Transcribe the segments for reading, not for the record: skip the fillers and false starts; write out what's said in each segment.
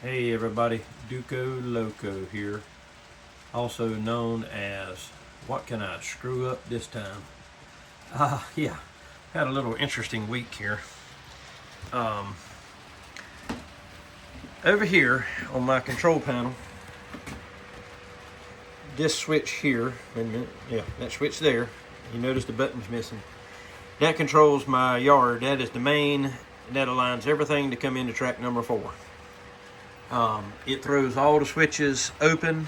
Hey everybody, Duco Loco here, also known as What Can I Screw Up This Time? Yeah, had a little interesting week here. Over here on my control panel, this switch here, wait a minute, yeah, that switch there, you notice the button's missing. That controls my yard. That is the main, that aligns everything to come into track number 4. It throws all the switches open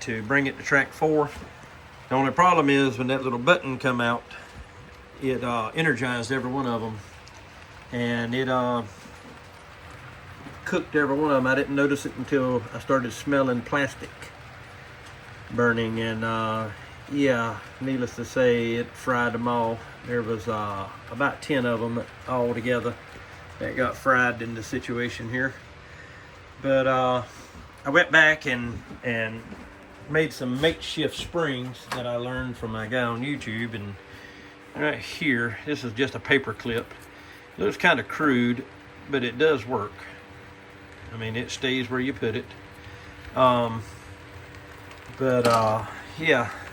to bring it to track 4. The only problem is when that little button come out, it energized every one of them, and it cooked every one of them. I didn't notice it until I started smelling plastic burning, and yeah, needless to say, it fried them all. There was about 10 of them all together that got fried in the situation here. But I went back and made some makeshift springs that I learned from my guy on YouTube. And right here, this is just a paper clip. It looks kind of crude, but it does work. I mean, it stays where you put it. Yeah,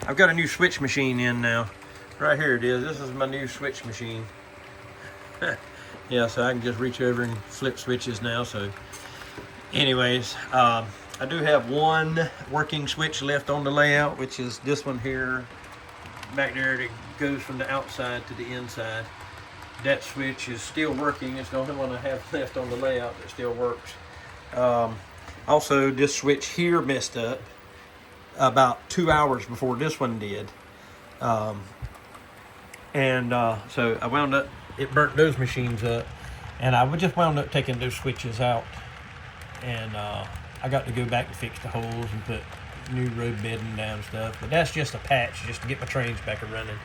I've got a new switch machine in now. Right here it is. This is my new switch machine. Yeah, so I can just reach over and flip switches now. So anyways, I do have one working switch left on the layout, which is this one here back there that goes from the outside to the inside. That switch is still working. It's the only one I have left on the layout that still works. Also, this switch here messed up about 2 hours before this one did. So I wound up, it burnt those machines up, and I just wound up taking those switches out. And I got to go back and fix the holes and put new road bedding down and stuff. But that's just a patch just to get my trains back and running.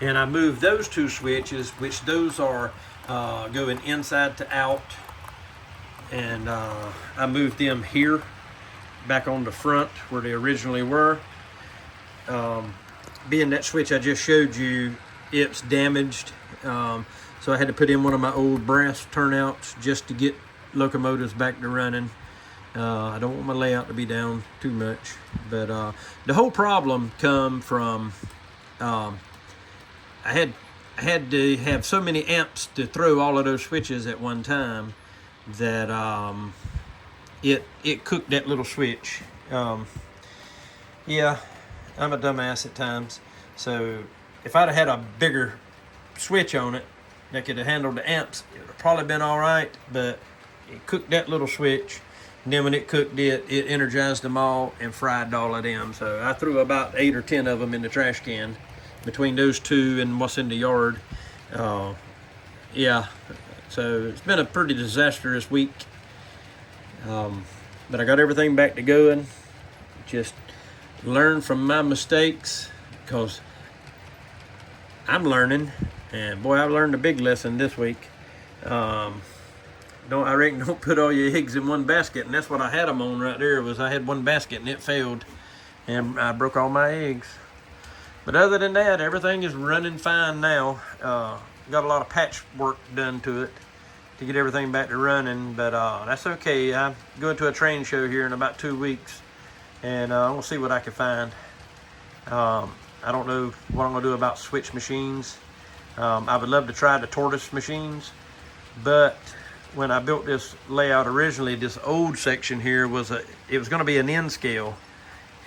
And I moved those two switches, which those are going inside to out. And I moved them here back on the front where they originally were. Being that switch I just showed you, it's damaged. So I had to put in one of my old brass turnouts just to get locomotives back to running. I don't want my layout to be down too much, but the whole problem come from I had to have so many amps to throw all of those switches at one time that it cooked that little switch. Yeah, I'm a dumbass at times. So if I'd have had a bigger switch on it that could have handled the amps, it would have probably been all right. But it cooked that little switch, and then when it cooked it energized them all and fried all of them. So I threw about 8 or 10 of them in the trash can between those two and what's in the yard. Yeah, so it's been a pretty disastrous week. But I got everything back to going. Just learn from my mistakes, because I'm learning, and boy, I've learned a big lesson this week. Don't put all your eggs in one basket, and that's what I had them on right there. Was I had one basket and it failed, and I broke all my eggs. But other than that, everything is running fine now. Got a lot of patch work done to it to get everything back to running, but that's okay. I'm going to a train show here in about 2 weeks, and we'll see what I can find. I don't know what I'm gonna do about switch machines. I would love to try the tortoise machines, but when I built this layout originally, this old section here it was going to be an N scale,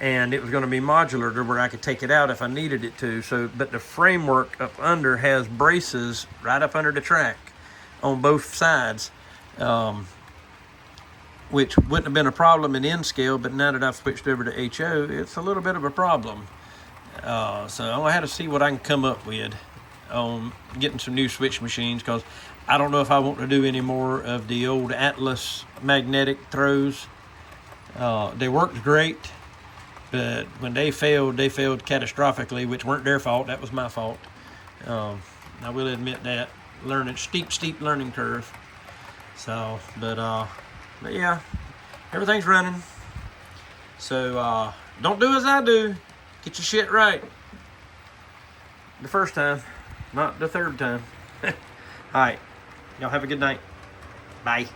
and it was going to be modular to where I could take it out if I needed it to. So, but the framework up under has braces right up under the track on both sides, which wouldn't have been a problem in N scale, but now that I've switched over to HO, it's a little bit of a problem. So I'm gonna have to see what I can come up with on getting some new switch machines, because I don't know if I want to do any more of the old Atlas magnetic throws. They worked great, but when they failed catastrophically, which weren't their fault. That was my fault. I will admit that. Steep learning curve. So, but yeah, everything's running. So don't do as I do. Get your shit right the first time, not the third time. All right. Y'all have a good night. Bye.